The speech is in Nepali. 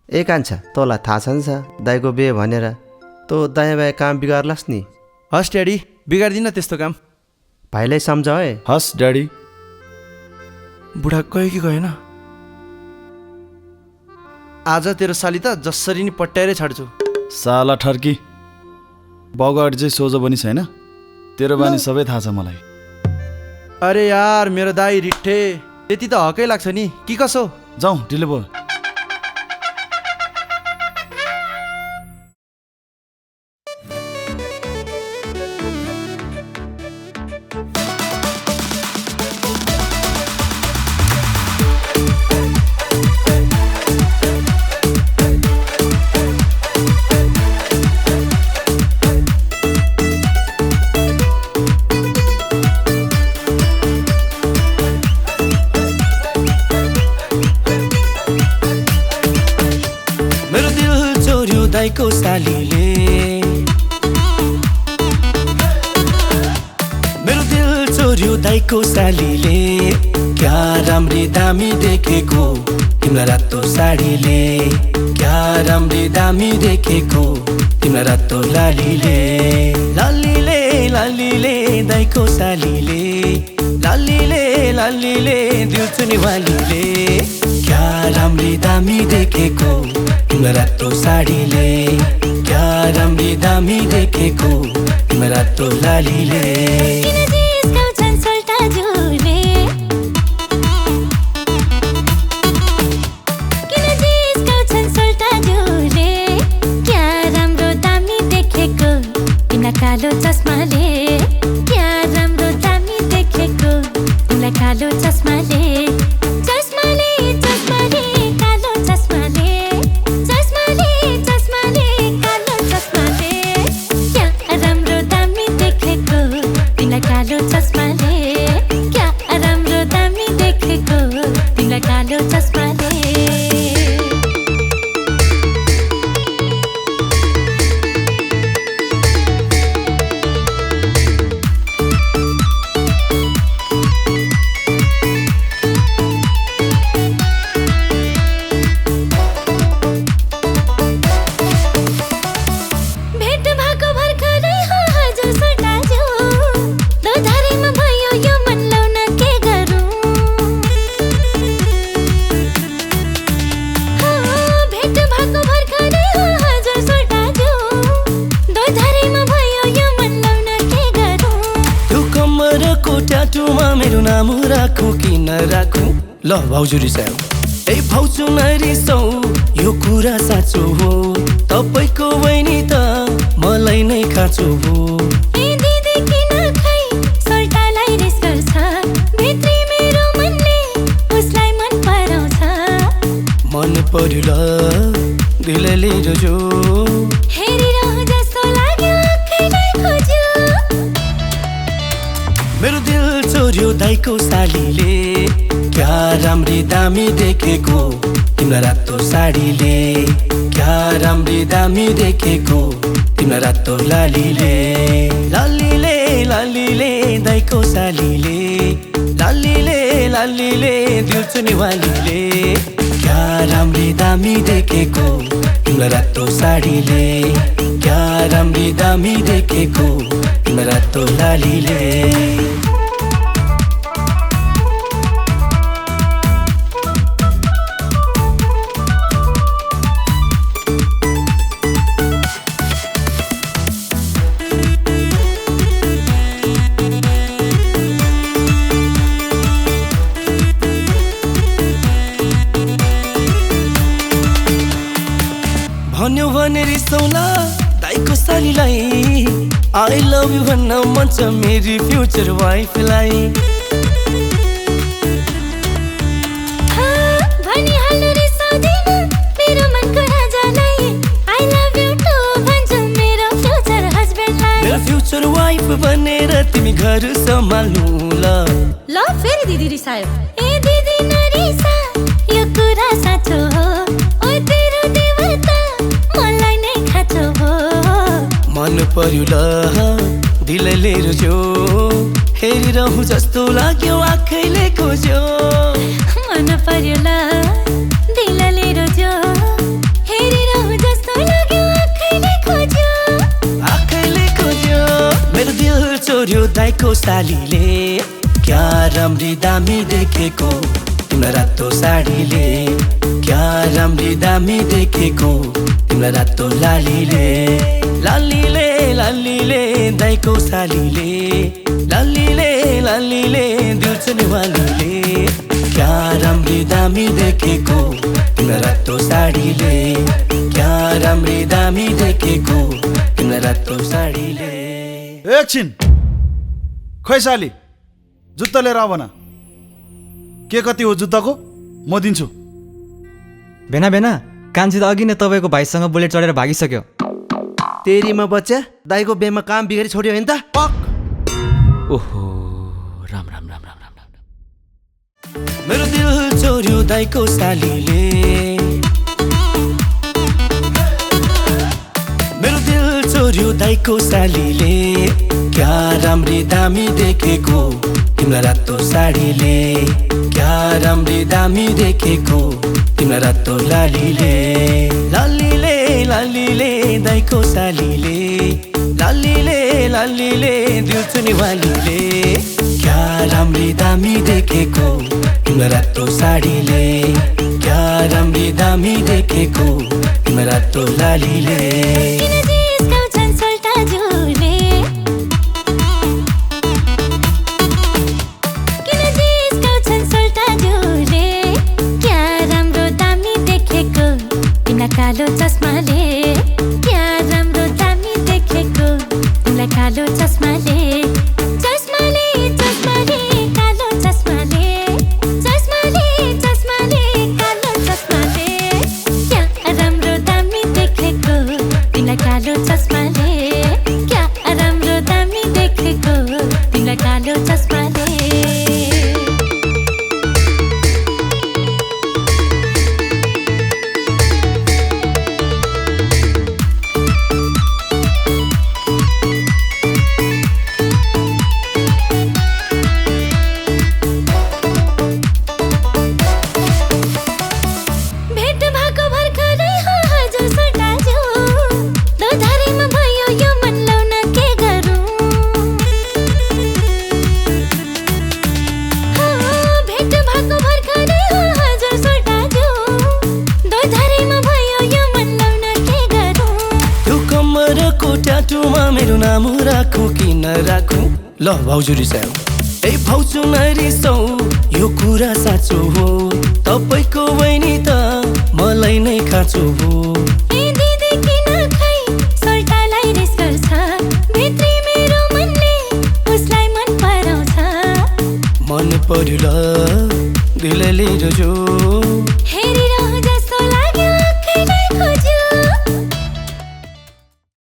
ए कान्छा, तँलाई थाहा छ नि दाइको बिहे भनेर तँ दायाँ बायाँ काम बिगार्लास् नि। हस् ड्याडी, बिगार्दिन त्यस्तो काम। भाइलाई सम्झ है। हस् ड्याडी। बुढा गयो कि गएन? आज तेरो साली त जसरी नि पट्याएरै छाड्छु। साला ठर्की, बाउको अगाडि चाहिँ सोझो पनि छैन। तेरो बानी सबै थाहा छ मलाई। अरे यार मेरो दाई रिट्ठे, त्यति त हकै लाग्छ नि कि कसो? जाउँ ढिलो भयो। दाइको सालीले मेरो दिल चोर्यो दाइको सालीले। क्या राम्री दामी देखेको तिम्रो रातो साडीले। क्या राम्री दामी देखेको तिम्रो रातो लालीले। लालीले लालीले दाइको सालीले। लालीले लालीले दिल चुनी वालीले। क्या राम्री दामी देखेको तिम्रो रातो साडीले। क्या राम्री दामी देखेको तिम्रो रातो लालीले। कालो चस्माले। क्या राम्रो दामी देखेको तिमीलाई कालो चस्माले। चस्माले चस्माले कालो चस्माले। चस्माले चस्माले कालो चस्माले। क्या राम्रो दामी देखेको तिमीलाई कालो चस्माले। क्या राम्रो दामी देखेको तिमीलाई कालो चस्माले। मेरो नाम राखु कि नराखु? ल भाउजू रिसाउ। ए भाउजू नरिसाउ, यो कुरा साँचो हो। तपाईको बहिनी त मलाई नै खाँचो हो। ए दिदी किन खै सल्टालाई रिस गर्छ? भित्री मेरो मनले उसलाई मन पराउँछ। मन पर्यो ल दिलले रोजो। हेरिरहँ जस्तो लाग्यो आँखैले खोज्यो। मेरो दिल चोर्यो दाइको सालीले। क्या राम्री दामी देखेको तिम्रो रातो साडीले। क्या राम्री दामी देखेको तिम्रो रातो लालीले। लालीले लालीले दाइको सालीले। लालीले लालीले दिल चुनी वालीले। क्या राम्री दामी देखेको तिम्रो रातो साडीले। क्या राम्री दामी देखेको तिम्रो रातो लालीले। भन्यो भने रिसाउला दाइको सालीलाई। आई लभ यु भन्न मन छ मेरी फ्युचर वाइफलाई। भनिहाल्नु रिसाउँदैन मेरो मनको राजालाई। आई लभ यु टु भन्छु मेरो फ्युचर हस्बेन्डलाई। मेरो फ्युचर वाइफ बनेर तिमी घर सम्हाल्नु ल। ल फेरि दिदी रिसायो। ए दिदी नरिसा, यो कुरा साँचो हो। ओ तेरो देवता मलाई नै खाँचो हो। मन पर्यो ल दिलले रोज्यो। हेरिरहँ जस्तो लाग्यो आँखैले खोज्यो। मन पर्यो ल दिलले रोज्यो। सालीले क्या राम्री दामी देखेको तिम्रो रातो साडीले क्या राम्री दामी देखेको तिम्रो रातो लालीले लालीले लालीले दाइको सालीले लालीले लालीले दिउँसो वालीले क्या राम्री दामी देखेको तिम्रो रातो साडीले क्या राम्री दामी देखेको तिम्रो रातो साडीले। एकछिन खै साली जुत्ता लिएर आऊ न। के कति हो जुत्ताको म दिन्छु। भेना भेना कान्छी त अघि नै तपाईँको भाइसँग बुलेट चढेर भागिसक्यो। तेरीमा बच्चा दाइको बेमा काम बिगरी छोड्यो होइन त। ओहो राम राम राम राम राम राम। मेरो दिल चोर्यो दाइको सालीले मेरो दिल चोर्यो दाइको सालीले क्या राम्री दामी देखेको तिम्रो रातो साडीले क्या राम्री दामी देखेको तिम्रो रातो लालीले लालीले लालीले दाइको सालीले लालीले लालीले दिउँसो वालीले क्या राम्री दामी देखेको तिम्रो रातो साडीले क्या राम्री दामी देखेको तिम्रो रातो लालीले। किन जिस्काउँछन् सोल्टा झुले किन जिस्काउँछन् सोल्टा झुले क्या राम्रो दामी देखेको तिमीलाई कालो चस्माले क्या राम्रो दामी देखेको तिमीलाई कालो चस्माले चस्माले चस्माले कालो चस्माले चस्माले चस्माले कालो चस्माले क्या राम्रो दामी देखेको तिमीलाई कालो चस्माले क्या राम्रो दामी देखेको तिमीलाई कालो चस्माले। भेट भएको भर्खरै हो हजुर सोल्टाजु दोधारीमा भयो यो मन लाउन के गरौँ भेट भएको भर्खरै हो हजुर सोल्टाजु दोधारीमा भयो यो मन लाउन के गरौँ। त्यो कम्मरको ट्याटुमा मेरो नाम राखौँ कि नराखौँ ल भाउजू रिसाउ ए भाउजू नरिसाउ यो कुरा साँचो हो तपाईँको बहिनी त मलाई नै खाँचो हो। ए दिदी किन खै सोल्टालाई रिस गर्छ भित्री मेरो मनले उसलाई मन पराउँछ मन पर्यो ल दिल लिएर जो